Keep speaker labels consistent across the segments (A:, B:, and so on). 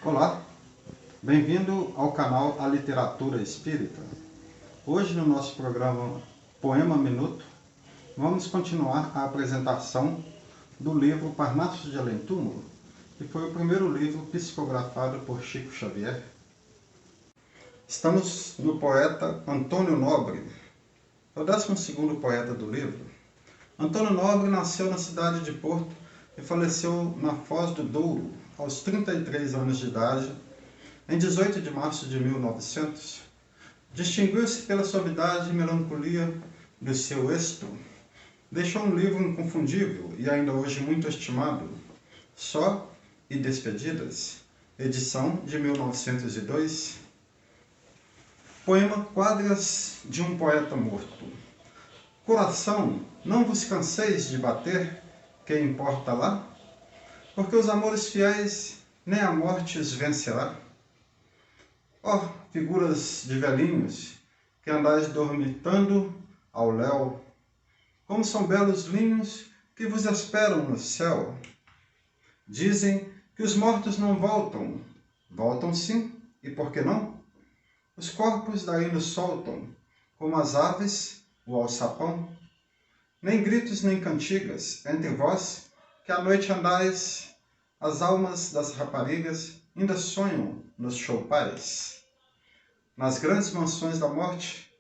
A: Olá, bem-vindo ao canal A Literatura Espírita. Hoje no nosso programa Poema Minuto, vamos continuar a apresentação do livro Parnaso de Além Túmulo, que foi o primeiro livro psicografado por Chico Xavier. Estamos no poeta Antônio Nobre, é o 12º poeta do livro. Antônio Nobre nasceu na cidade de Porto e faleceu na Foz do Douro, aos 33 anos de idade, em 18 de março de 1900. Distinguiu-se pela suavidade e melancolia do seu êxito. Deixou um livro inconfundível e ainda hoje muito estimado, Só e Despedidas, edição de 1902. Poema Quadras de um Poeta Morto. Coração, não vos canseis de bater, que importa lá? Porque os amores fiéis nem a morte os vencerá. Ó, figuras de velhinhos, que andais dormitando ao léu, como são belos linhos que vos esperam no céu. Dizem que os mortos não voltam. Voltam sim, e por que não? Os corpos daí nos soltam, como as aves, o alçapão. Nem gritos nem cantigas, entre vós, que à noite andais, as almas das raparigas ainda sonham nos choupais. Nas grandes mansões da morte,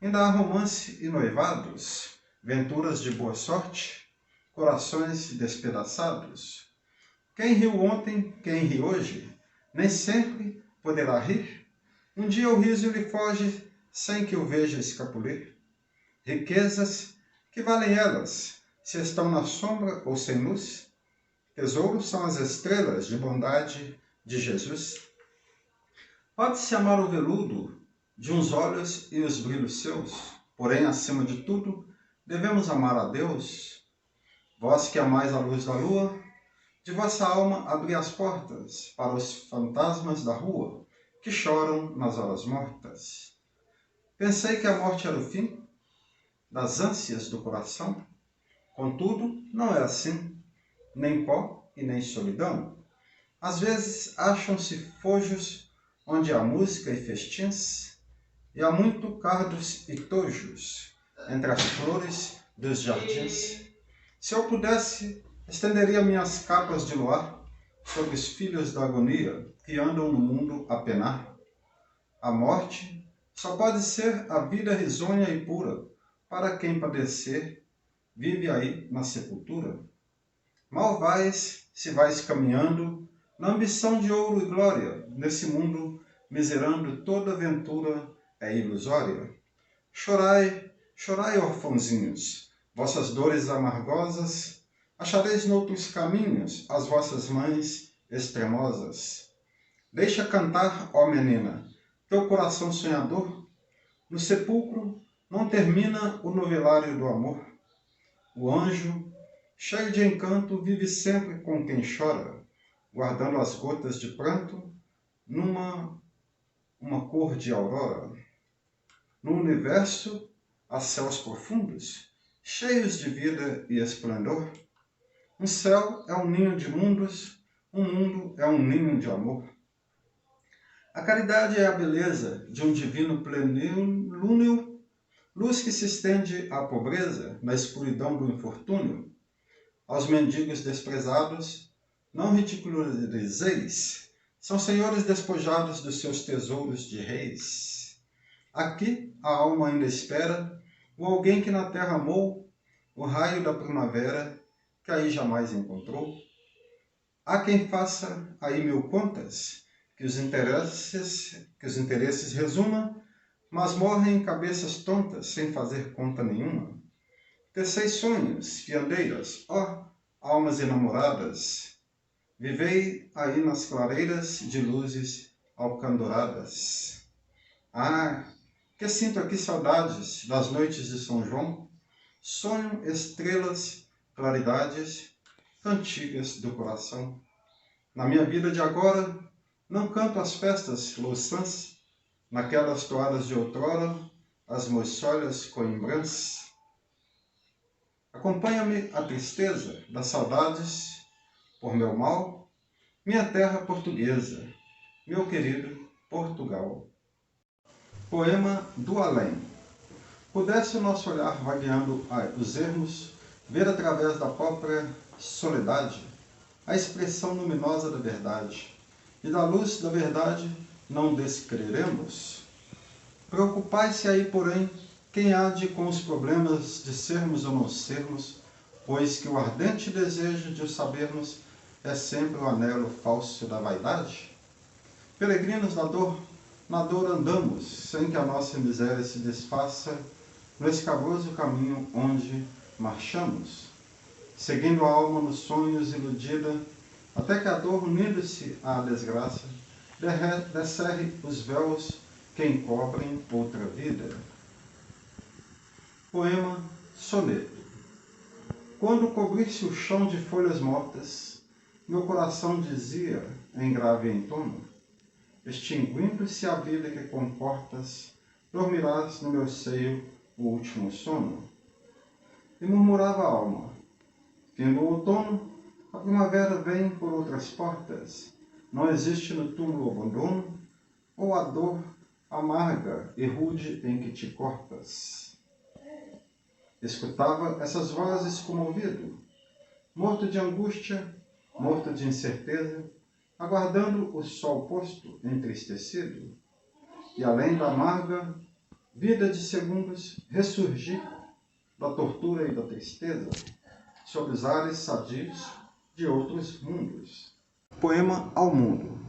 A: ainda há romance e noivados, venturas de boa sorte, corações despedaçados. Quem riu ontem, quem ri hoje, nem sempre poderá rir. Um dia o riso lhe foge sem que o veja escapulir. Riquezas, que valem elas, se estão na sombra ou sem luz? Tesouros são as estrelas de bondade de Jesus. Pode-se amar o veludo de uns olhos e os brilhos seus, porém, acima de tudo, devemos amar a Deus. Vós que amais a luz da lua, de vossa alma abri as portas para os fantasmas da rua, que choram nas horas mortas. Pensei que a morte era o fim das ânsias do coração. Contudo, não é assim, nem pó e nem solidão. Às vezes acham-se fojos onde há música e festins, e há muito cardos e tojos entre as flores dos jardins. Se eu pudesse, estenderia minhas capas de luar sobre os filhos da agonia que andam no mundo a penar. A morte só pode ser a vida risonha e pura para quem padecer, vive aí na sepultura. Mal vais, se vais caminhando, na ambição de ouro e glória, nesse mundo miserando toda ventura é ilusória. Chorai, chorai, orfãozinhos, vossas dores amargosas, achareis noutros caminhos as vossas mães extremosas. Deixa cantar, ó menina, teu coração sonhador, no sepulcro não termina o novelário do amor. O anjo, cheio de encanto, vive sempre com quem chora, guardando as gotas de pranto numa cor de aurora. No universo, há céus profundos, cheios de vida e esplendor. Um céu é um ninho de mundos, um mundo é um ninho de amor. A caridade é a beleza de um divino plenilúnio, luz que se estende à pobreza na escuridão do infortúnio. Aos mendigos desprezados, não ridicularizeis, são senhores despojados dos seus tesouros de reis. Aqui a alma ainda espera o alguém que na terra amou o raio da primavera que aí jamais encontrou. Há quem faça aí 1000 contas, que os interesses resuma, mas morrem cabeças tontas sem fazer conta nenhuma. Teceis sonhos, fiandeiras, ó almas enamoradas, vivei aí nas clareiras de luzes alcandoradas. Ah, que sinto aqui saudades das noites de São João, sonho estrelas, claridades, cantigas do coração. Na minha vida de agora, não canto as festas louçãs, naquelas toadas de outrora, as moçolhas coimbrãs. Acompanha-me a tristeza das saudades por meu mal, minha terra portuguesa, meu querido Portugal. Poema do além. Pudesse o nosso olhar vagueando os ermos, ver através da própria soledade a expressão luminosa da verdade, e da luz da verdade não descreremos? Preocupai-se aí, porém, quem há de com os problemas de sermos ou não sermos, pois que o ardente desejo de o sabermos é sempre o anelo falso da vaidade? Peregrinos na dor andamos, sem que a nossa miséria se desfaça no escabroso caminho onde marchamos, seguindo a alma nos sonhos iludida, até que a dor, unindo-se à desgraça, descerre os véus que encobrem outra vida. Poema Soneto. Quando cobrisse o chão de folhas mortas, meu coração dizia, em grave entono, extinguindo-se a vida que comportas, dormirás no meu seio o último sono. E murmurava a alma, vindo o outono, a primavera vem por outras portas, não existe no túmulo o abandono, ou a dor amarga e rude em que te cortas. Escutava essas vozes comovido, morto de angústia, morto de incerteza, aguardando o sol posto, entristecido, e além da amarga vida de segundos, ressurgir da tortura e da tristeza, sobre os ares sadios de outros mundos. Poema ao mundo.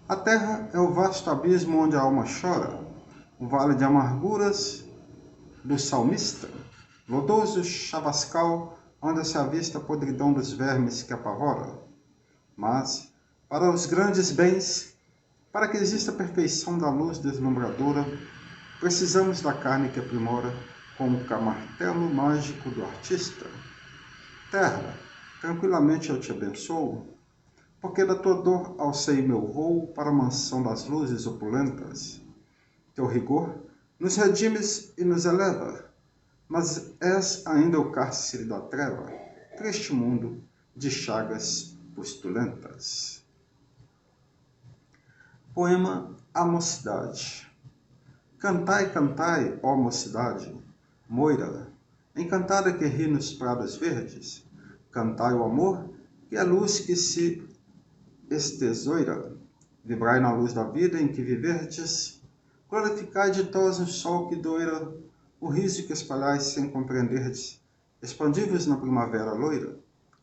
A: A terra é o vasto abismo onde a alma chora, o vale de amarguras do salmista, lodoso chavascal onde se avista a podridão dos vermes que apavora. Mas, para os grandes bens, para que exista a perfeição da luz deslumbradora, precisamos da carne que aprimora como o martelo mágico do artista. Terra, tranquilamente eu te abençoo, porque da tua dor alcei meu voo para a mansão das luzes opulentas. Teu rigor nos redimes e nos eleva, mas és ainda o cárcere da treva, triste mundo de chagas pustulentas. Poema à mocidade. Cantai, cantai, ó mocidade, moira, encantada que ri nos prados verdes, cantai o amor, que é a luz que se estesoira, vibrai na luz da vida em que viverdes, glorificai ditoso o sol que doira, o riso que espalhais sem compreenderdes, expandi-vos na primavera loira,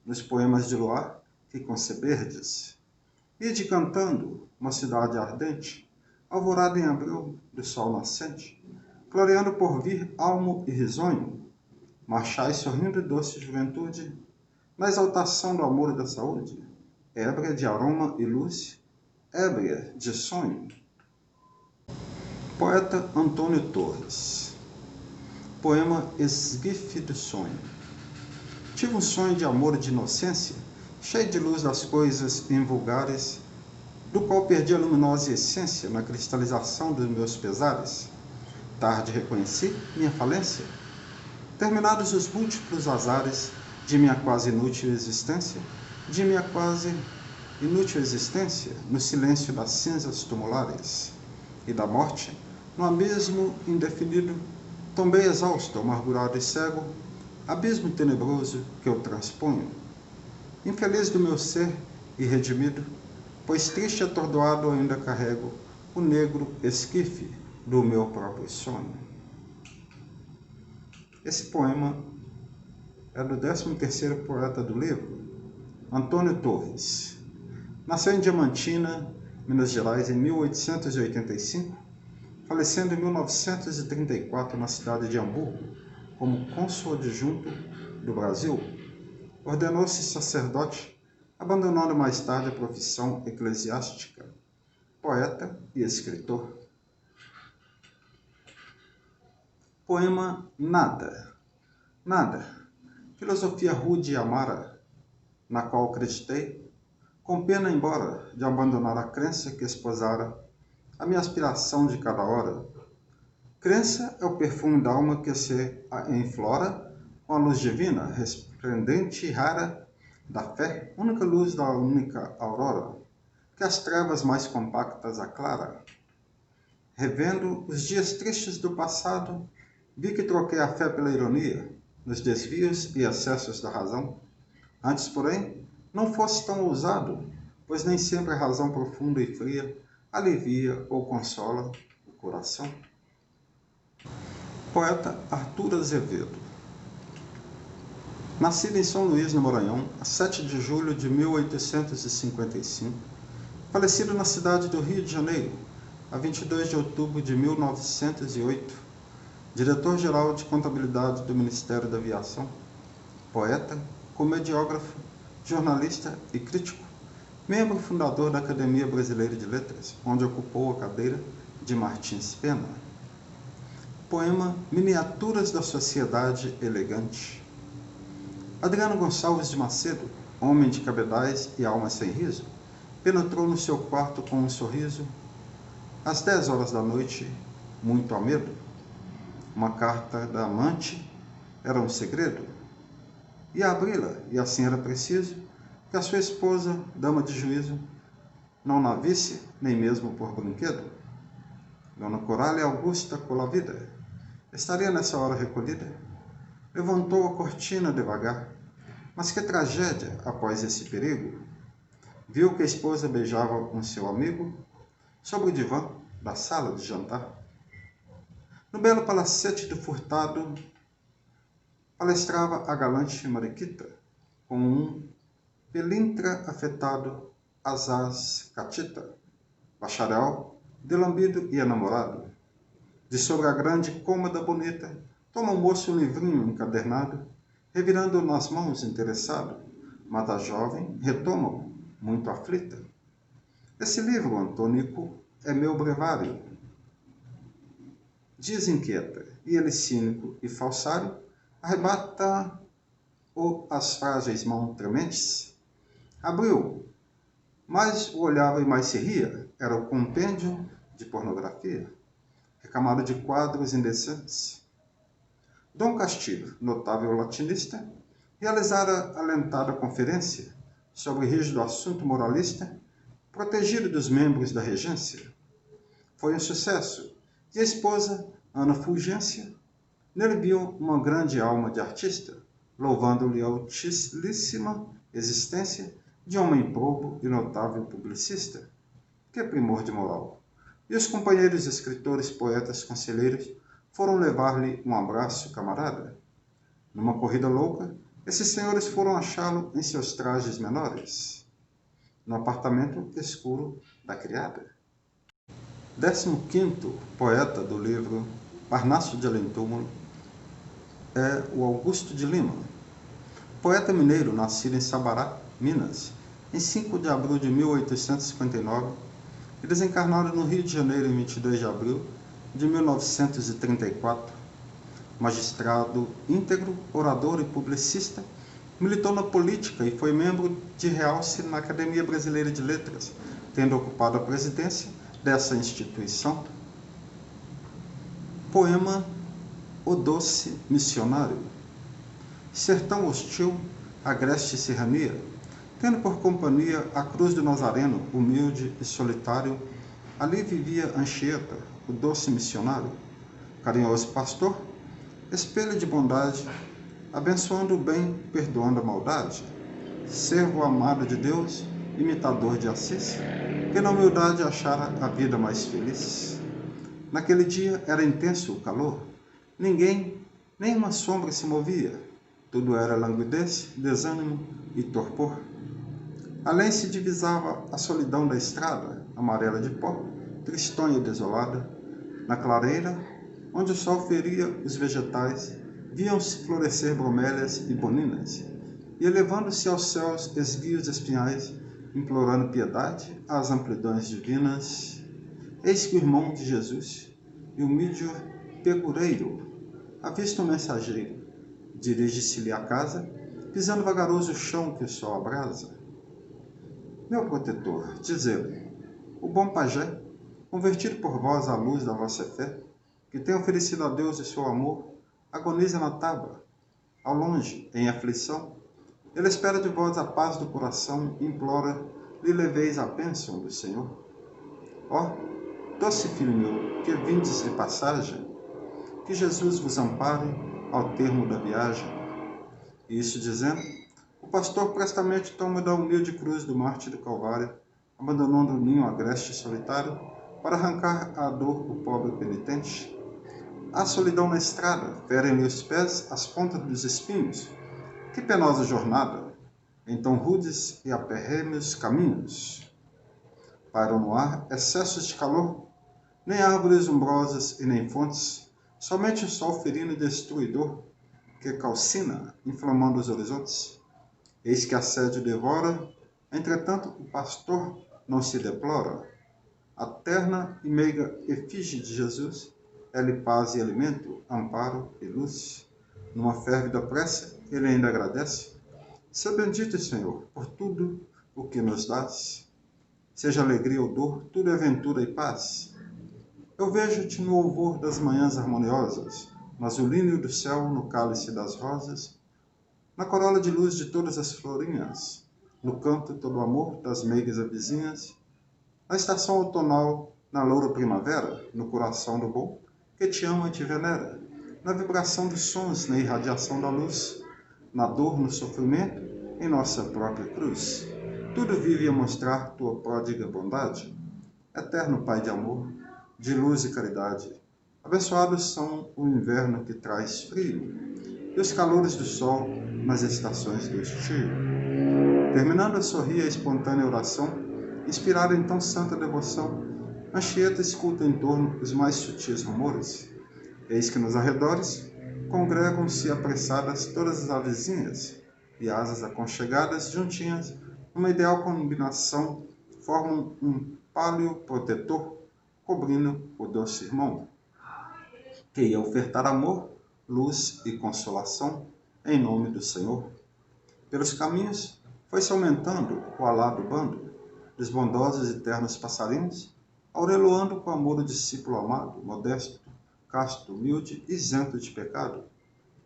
A: nos poemas de luar que conceberdes. Ide cantando, mocidade ardente, alvorada em abril do sol nascente, floreando por vir almo e risonho, marchai sorrindo doce juventude, na exaltação do amor e da saúde, ébria de aroma e luz, ébria de sonho. Poeta Antônio Torres. Poema Esquife do Sonho. Tive um sonho de amor e de inocência, cheio de luz das coisas invulgares, do qual perdi a luminosa essência na cristalização dos meus pesares. Tarde reconheci minha falência, terminados os múltiplos azares de minha quase inútil existência, no silêncio das cinzas tumulares, e da morte, no abismo indefinido, tombei exausto, amargurado e cego, abismo tenebroso que eu transponho. Infeliz do meu ser irredimido, pois triste e atordoado ainda carrego o negro esquife do meu próprio sonho. Esse poema é do 13º poeta do livro, Antônio Torres. Nasceu em Diamantina, Minas Gerais, em 1885, falecendo em 1934 na cidade de Hamburgo, como cônsul adjunto do Brasil. Ordenou-se sacerdote, abandonando mais tarde a profissão eclesiástica, poeta e escritor. Poema Nada. Nada, filosofia rude e amara, na qual acreditei, com pena embora de abandonar a crença que esposara a minha aspiração de cada hora. Crença é o perfume da alma que se enflora com a luz divina, resplendente e rara da fé, única luz da única aurora. que as trevas mais compactas aclara. Revendo os dias tristes do passado, vi que troquei a fé pela ironia, nos desvios e excessos da razão. Antes, porém, não fosse tão ousado, pois nem sempre a razão profunda e fria alivia ou consola o coração. Poeta Arthur Azevedo. Nascido em São Luís, no Maranhão, a 7 de julho de 1855, falecido na cidade do Rio de Janeiro, a 22 de outubro de 1908, diretor-geral de contabilidade do Ministério da Aviação, poeta, comediógrafo, jornalista e crítico, membro fundador da Academia Brasileira de Letras, onde ocupou a cadeira de Martins Pena. Poema Miniaturas da Sociedade Elegante. Adriano Gonçalves de Macedo, homem de cabedais e alma sem riso, penetrou no seu quarto com um sorriso. Às 10 horas da noite, muito a medo. Uma carta da amante era um segredo. Ia abri-la, e assim era preciso que a sua esposa, dama de juízo, não na visse, nem mesmo por brinquedo. Dona Corália Augusta Colavida estaria nessa hora recolhida. Levantou a cortina devagar. Mas que tragédia após esse perigo! Viu que a esposa beijava um seu amigo sobre o divã da sala de jantar. No belo palacete do furtado, palestrava a galante Mariquita, com um pelintra afetado, asaz catita, bacharel, delambido e enamorado. De sobre a grande cômoda bonita, toma o moço um livrinho encadernado, revirando-o nas mãos interessado, mas a jovem retoma-o, muito aflita. Esse livro, Antônico, é meu brevário. Diz inquieta, e ele cínico e falsário, arrebata-o as frágeis mãos trementes. Abriu, mais o olhava e mais se ria, era o compêndio de pornografia, recamado de quadros indecentes. Dom Castilho, notável latinista, realizara alentada conferência sobre rígido assunto moralista, protegido dos membros da regência. Foi um sucesso, e a esposa, Ana Fulgência, nele viu uma grande alma de artista, louvando-lhe a altíssima existência de homem probo e notável publicista. Que primor de moral! E os companheiros escritores, poetas, conselheiros foram levar-lhe um abraço, camarada. Numa corrida louca, esses senhores foram achá-lo em seus trajes menores, no apartamento escuro da criada. 15º poeta do livro Parnaso de Além-Túmulo é o Augusto de Lima, poeta mineiro nascido em Sabará, Minas, em 5 de abril de 1859 e desencarnado no Rio de Janeiro em 22 de abril de 1934, magistrado íntegro, orador e publicista, militou na política e foi membro de realce na Academia Brasileira de Letras, tendo ocupado a presidência dessa instituição. Poema O Doce Missionário. Sertão hostil, agreste serrania, tendo por companhia a cruz do Nazareno, humilde e solitário, ali vivia Anchieta, o doce missionário, carinhoso pastor, espelho de bondade, abençoando o bem, perdoando a maldade, servo amado de Deus, imitador de Assis, que na humildade achara a vida mais feliz. Naquele dia era intenso o calor, ninguém, nem uma sombra se movia, tudo era languidez, desânimo e torpor. Além se divisava a solidão da estrada, amarela de pó, tristonha e desolada. Na clareira, onde o sol feria os vegetais, viam-se florescer bromélias e boninas, e elevando-se aos céus esguios espinhais, implorando piedade às amplidões divinas. Eis que o irmão de Jesus, e o mídio pegureiro, avista um mensageiro, dirige-se-lhe à casa, pisando vagaroso o chão que o sol abrasa. Meu protetor, diz ele, o bom pajé, convertido por vós à luz da vossa fé, que tem oferecido a Deus o seu amor, agoniza na tábua. Ao longe, em aflição, ele espera de vós a paz do coração e implora lhe leveis a bênção do Senhor. Ó, doce filho meu, que vindes de passagem, que Jesus vos ampare ao termo da viagem. E isso dizendo, o pastor prestamente toma da humilde cruz do mártir do Calvário, abandonando o ninho agreste e solitário, para arrancar à dor o pobre penitente. Há solidão na estrada, ferem-lhe os pés as pontas dos espinhos. Que penosa jornada, em tão rudes e aperrêmios caminhos. Pairam no ar excessos de calor, nem árvores umbrosas e nem fontes, somente o sol ferino e destruidor, que calcina, inflamando os horizontes. Eis que assédio devora, entretanto o pastor não se deplora. A terna e meiga efígie de Jesus é-lhe paz e alimento, amparo e luz. Numa férvida prece, ele ainda agradece. Seja bendito, Senhor, por tudo o que nos dás. Seja alegria ou dor, tudo é ventura e paz. Eu vejo-te no louvor das manhãs harmoniosas, no azulíneo do céu, no cálice das rosas, na corola de luz de todas as florinhas, no canto todo o amor das meigas vizinhas, na estação outonal, na loura primavera, no coração do bom, que te ama e te venera, na vibração dos sons, na irradiação da luz, na dor, no sofrimento, em nossa própria cruz. Tudo vive a mostrar tua pródiga bondade. Eterno Pai de amor, de luz e caridade, abençoados são o inverno que traz frio e os calores do sol nas estações do estio. Terminando a sorrir a espontânea oração, inspirada em tão santa devoção, Anchieta escuta em torno os mais sutis rumores. Eis que nos arredores congregam-se apressadas todas as avezinhas, e asas aconchegadas juntinhas, numa ideal combinação, formam um pálio protetor, cobrindo o doce irmão, que ia ofertar amor, luz e consolação, em nome do Senhor. Pelos caminhos foi-se aumentando o alado bando dos bondosos e ternos passarinhos, aureloando com amor o discípulo amado, modesto, casto, humilde, isento de pecado,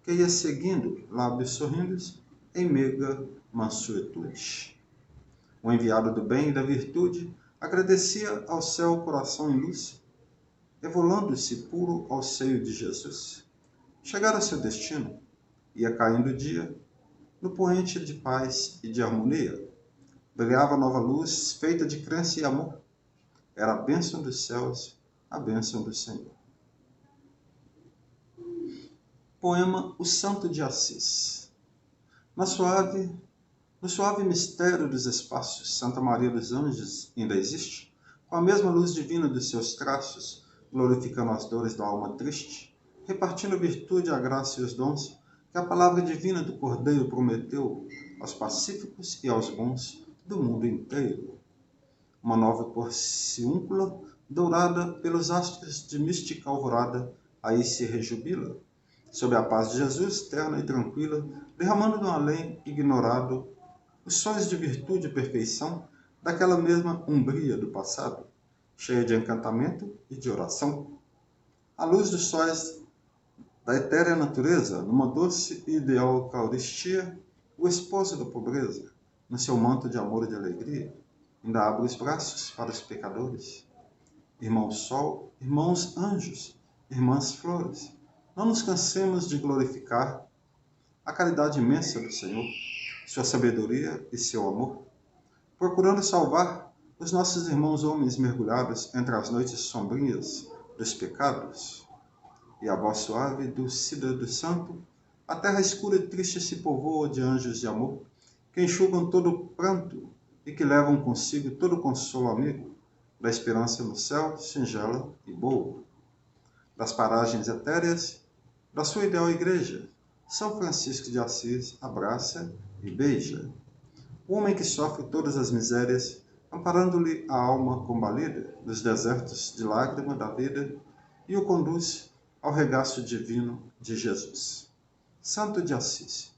A: que ia seguindo, lábios sorrindos, em meiga mansuetude. O enviado do bem e da virtude agradecia ao céu o coração em luz, evolando-se puro ao seio de Jesus. Chegara a seu destino, ia caindo o dia, no poente de paz e de harmonia. Brilhava nova luz, feita de crença e amor. Era a bênção dos céus, a bênção do Senhor. Poema O Santo de Assis. No suave mistério dos espaços, Santa Maria dos Anjos ainda existe, com a mesma luz divina dos seus traços, glorificando as dores da alma triste, repartindo a virtude, a graça e os dons que a palavra divina do Cordeiro prometeu aos pacíficos e aos bons do mundo inteiro. Uma nova porciúncula, dourada pelos astros de mística alvorada, aí se rejubila, sob a paz de Jesus, terna e tranquila, derramando no além ignorado os sons de virtude e perfeição daquela mesma umbria do passado, cheia de encantamento e de oração. A luz dos sóis da etérea natureza, numa doce e ideal eucaristia, o esposo da pobreza, no seu manto de amor e de alegria, ainda abre os braços para os pecadores. Irmão sol, irmãos anjos, irmãs flores, não nos cansemos de glorificar a caridade imensa do Senhor, sua sabedoria e seu amor, procurando salvar os nossos irmãos homens mergulhados entre as noites sombrias dos pecados. E a voz suave, dulcida do santo, a terra escura e triste se povoa de anjos de amor, que enxugam todo o pranto e que levam consigo todo o consolo amigo da esperança no céu, singela e boa. Das paragens etéreas, da sua ideal igreja, São Francisco de Assis abraça e beija o homem que sofre todas as misérias, amparando-lhe a alma combalida dos desertos de lágrima da vida e o conduz ao regaço divino de Jesus. Santo de Assis,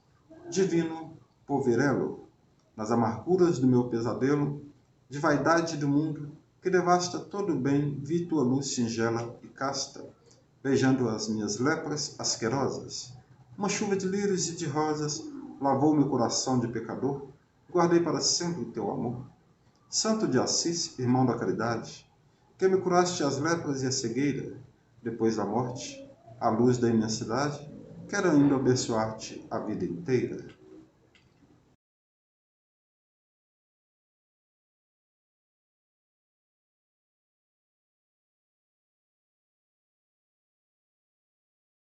A: divino poverello, nas amarguras do meu pesadelo, de vaidade do mundo, que devasta todo o bem, vi tua luz singela e casta, beijando as minhas lepras asquerosas. Uma chuva de lírios e de rosas lavou meu coração de pecador, guardei para sempre o teu amor. Santo de Assis, irmão da caridade, que me curaste as lepras e a cegueira, depois da morte, à luz da imensidade, quero ainda abençoar-te a vida inteira.